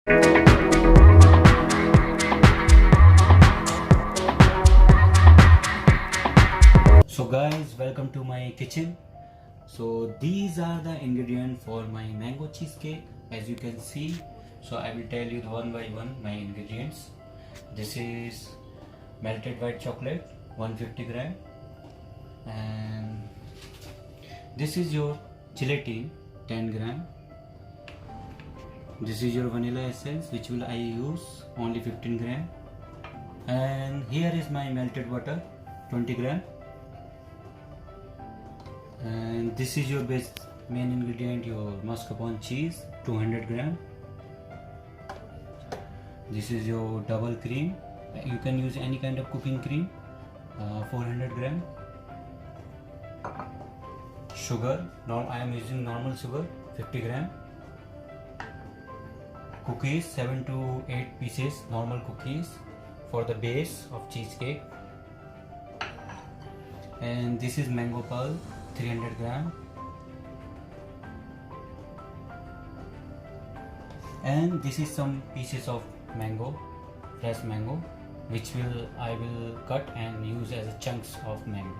So guys, welcome to my kitchen. So these are the ingredients for my mango cheesecake, as you can see. So I will tell you one by one my ingredients. This is melted white chocolate 150 gram, and this is your gelatin 10 gram. This is your vanilla essence, which will I use only 15 gram, and here is my melted butter 20 gram. And this is your best main ingredient, your mascarpone cheese 200 gram. This is your double cream, you can use any kind of cooking cream, 400 gram. Sugar, I am using normal sugar 50 gram. Cookies 7 to 8 pieces, normal cookies for the base of cheesecake. And this is mango pulp 300 gram. And this is some pieces of mango, fresh mango, which I will cut and use as a chunks of mango.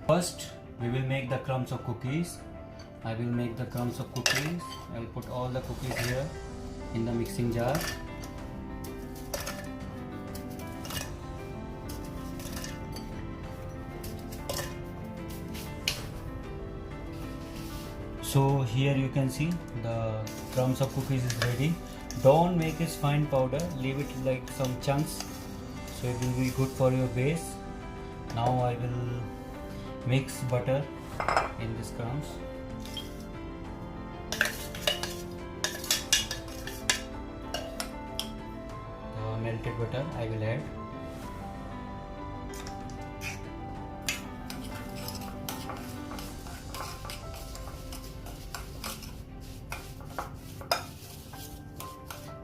First we will make the crumbs of cookies. I will make the crumbs of cookies. I will put all the cookies here in the mixing jar. So here you can see the crumbs of cookies is ready. Don't make it fine powder, leave it like some chunks, so it will be good for your base. Now I will mix butter in this crumbs. The melted butter I will add.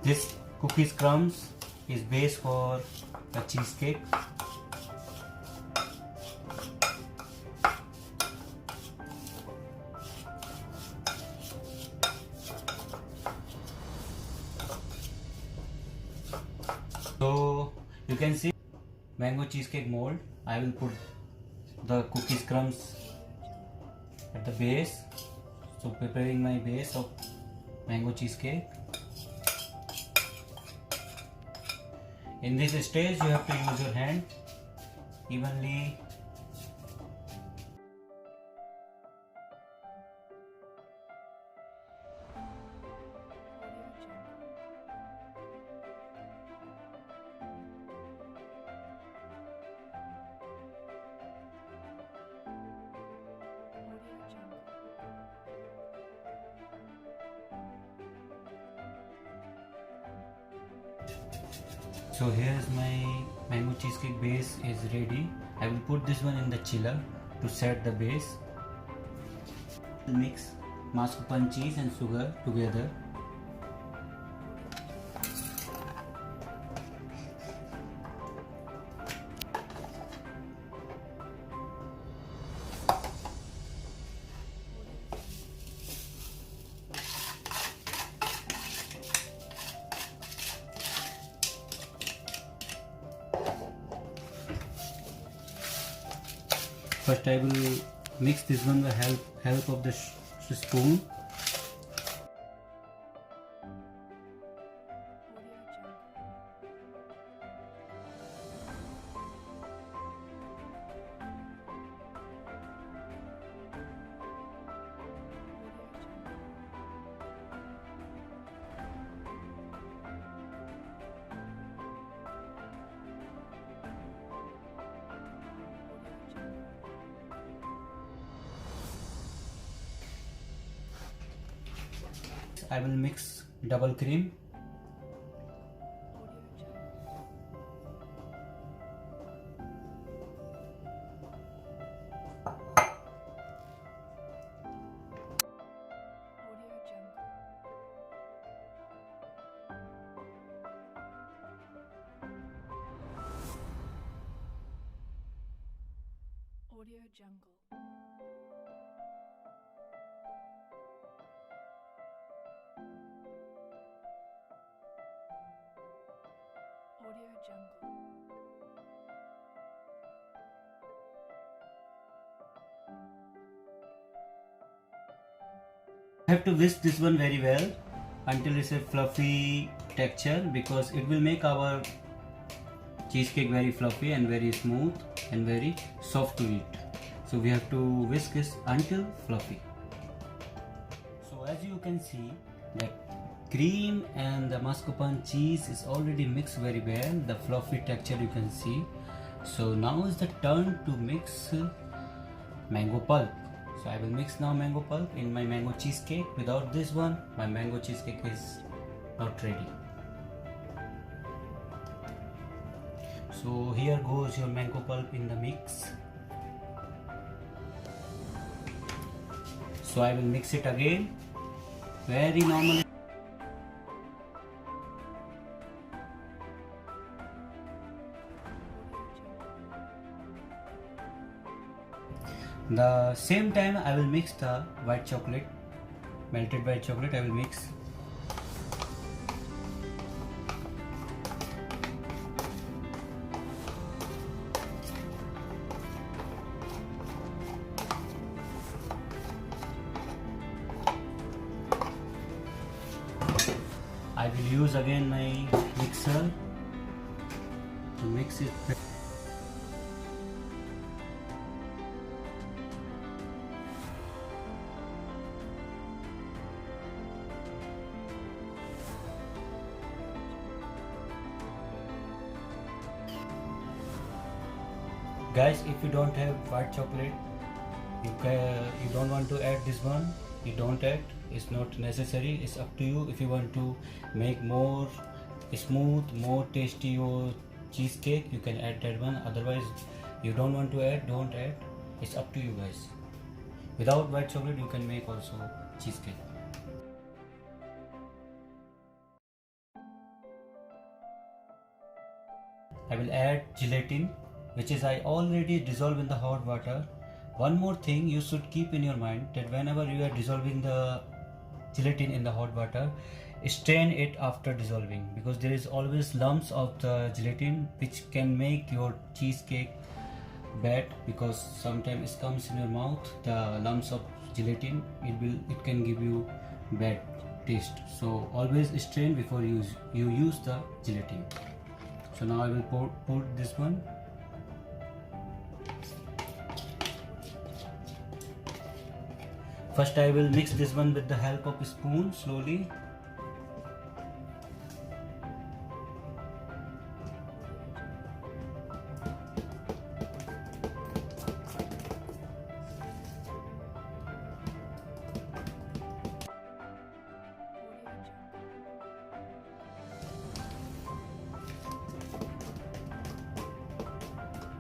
This cookies crumbs is base for the cheesecake. So you can see mango cheesecake mold. I will put the cookies crumbs at the base. So preparing my base of mango cheesecake. In this stage you have to use your hand evenly. So here is my mango cheesecake base is ready. I will put this one in the chiller to set the base. Mix mascarpone cheese and sugar together. First I will mix this one with help of the spoon. I will mix double cream. Audio Jungle. Have to whisk this one very well until it's a fluffy texture, because it will make our cheesecake very fluffy and very smooth and very soft to eat. So we have to whisk this until fluffy. So as you can see, the cream and the mascarpone cheese is already mixed very well. The fluffy texture you can see. So now is the turn to mix mango pulp. So I will mix now mango pulp in my mango cheesecake. Without this one, my mango cheesecake is not ready. So here goes your mango pulp in the mix. So I will mix it again very normally. The same time I will mix the white chocolate, melted white chocolate I will mix. I will use again my mixer to mix it. Guys, if you don't have white chocolate, you don't want to add this one, you don't add. It's not necessary. It's up to you. If you want to make more smooth, more tasty your cheesecake, you can add that one. Otherwise, you don't want to add, don't add. It's up to you guys. Without white chocolate, you can make also cheesecake. I will add gelatin, which is I already dissolved in the hot water. One more thing you should keep in your mind, that whenever you are dissolving the gelatin in the hot water, strain it after dissolving, because there is always lumps of the gelatin which can make your cheesecake bad, because sometimes it comes in your mouth, the lumps of gelatin, it can give you bad taste. So always strain before you use the gelatin. So now I will pour this one. First I will mix this one with the help of a spoon slowly.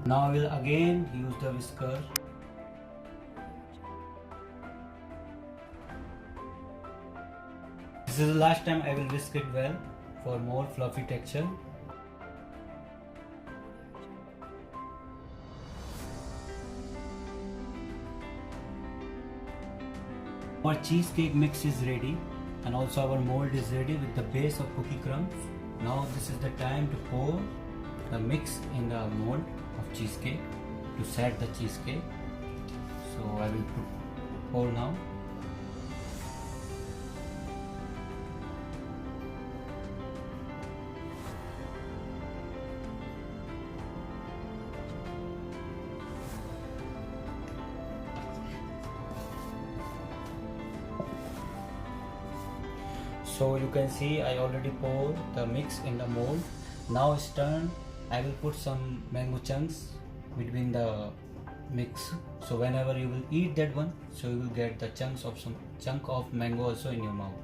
Now I will again use the whisker. This is the last time I will whisk it well for more fluffy texture. Our cheesecake mix is ready, and also our mold is ready with the base of cookie crumbs. Now this is the time to pour the mix in the mold of cheesecake to set the cheesecake. So I will pour now. So you can see I already poured the mix in the mold. Now it's turn. I will put some mango chunks between the mix. So whenever you will eat that one, so you will get the chunk of mango also in your mouth.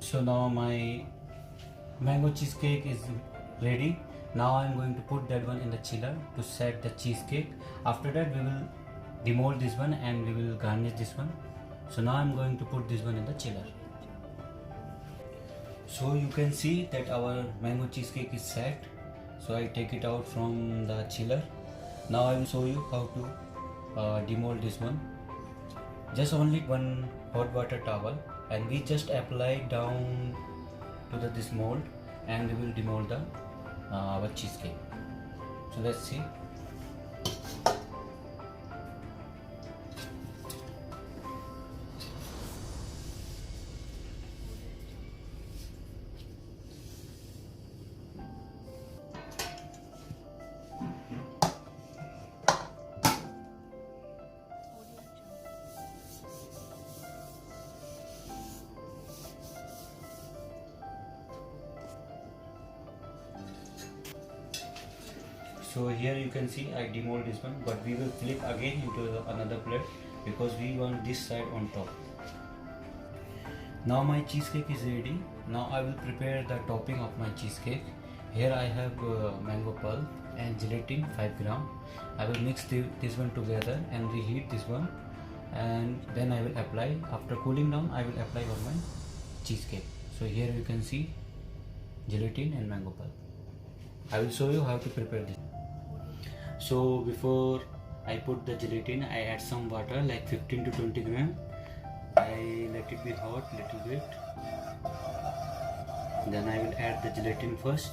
So now my mango cheesecake is ready. Now I am going to put that one in the chiller to set the cheesecake. After that we will demold this one and we will garnish this one. So now I am going to put this one in the chiller. So you can see that our mango cheesecake is set. So I take it out from the chiller. Now I will show you how to demold this one. Just only one hot water towel and we just apply down to this mold and we will demold the our cheesecake. So let's see. So here you can see I demold this one, but we will flip again into another plate because we want this side on top. Now my cheesecake is ready. Now I will prepare the topping of my cheesecake. Here I have mango pulp and gelatin 5 gram. I will mix this one together and reheat this one, and then I will apply. After cooling down I will apply on my cheesecake. So here you can see gelatin and mango pulp. I will show you how to prepare this. So before I put the gelatin, I add some water like 15 to 20 gram. I let it be hot little bit. Then I will add the gelatin first.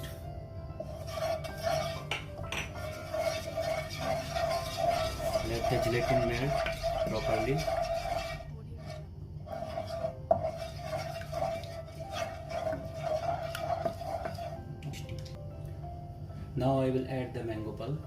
Let the gelatin melt properly. Now I will add the mango pulp.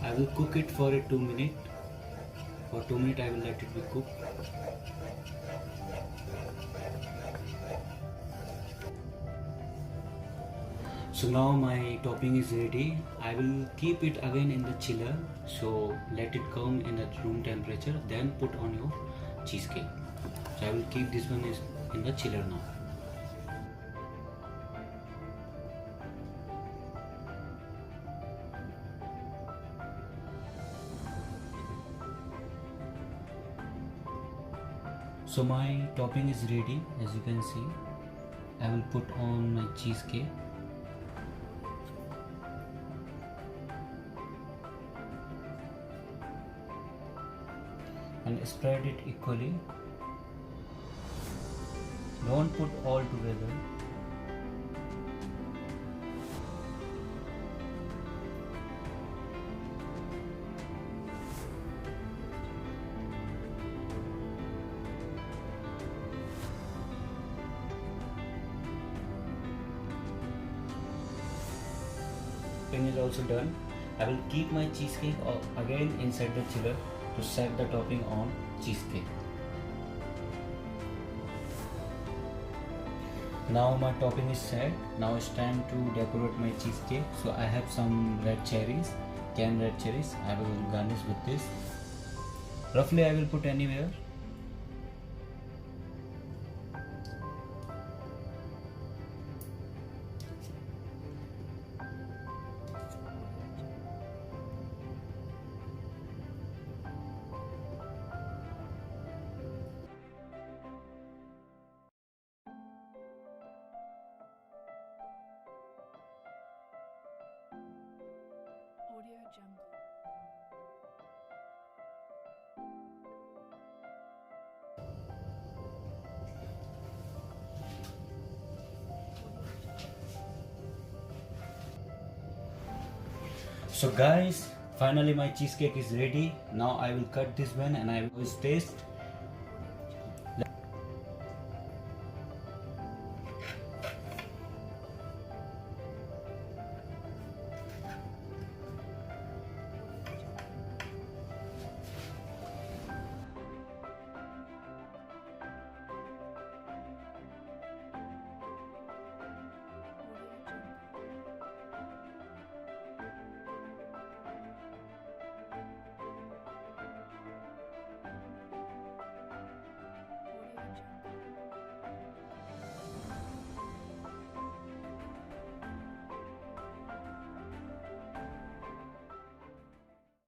I will cook it for 2 minutes. For 2 minutes I will let it be cooked. So now my topping is ready. I will keep it again in the chiller. So let it come in the room temperature. Then put on your cheesecake. So I will keep this one in the chiller now. So my topping is ready, as you can see. I will put on my cheesecake. And spread it equally. Don't put all together. Topping is also done. I will keep my cheesecake again inside the chiller to set the topping on cheesecake. Now my topping is set. Now it's time to decorate my cheesecake. So I have some red cherries, canned red cherries. I will garnish with this. Roughly I will put anywhere. Audio Jungle. So guys, finally my cheesecake is ready. Now I will cut this one and I will taste.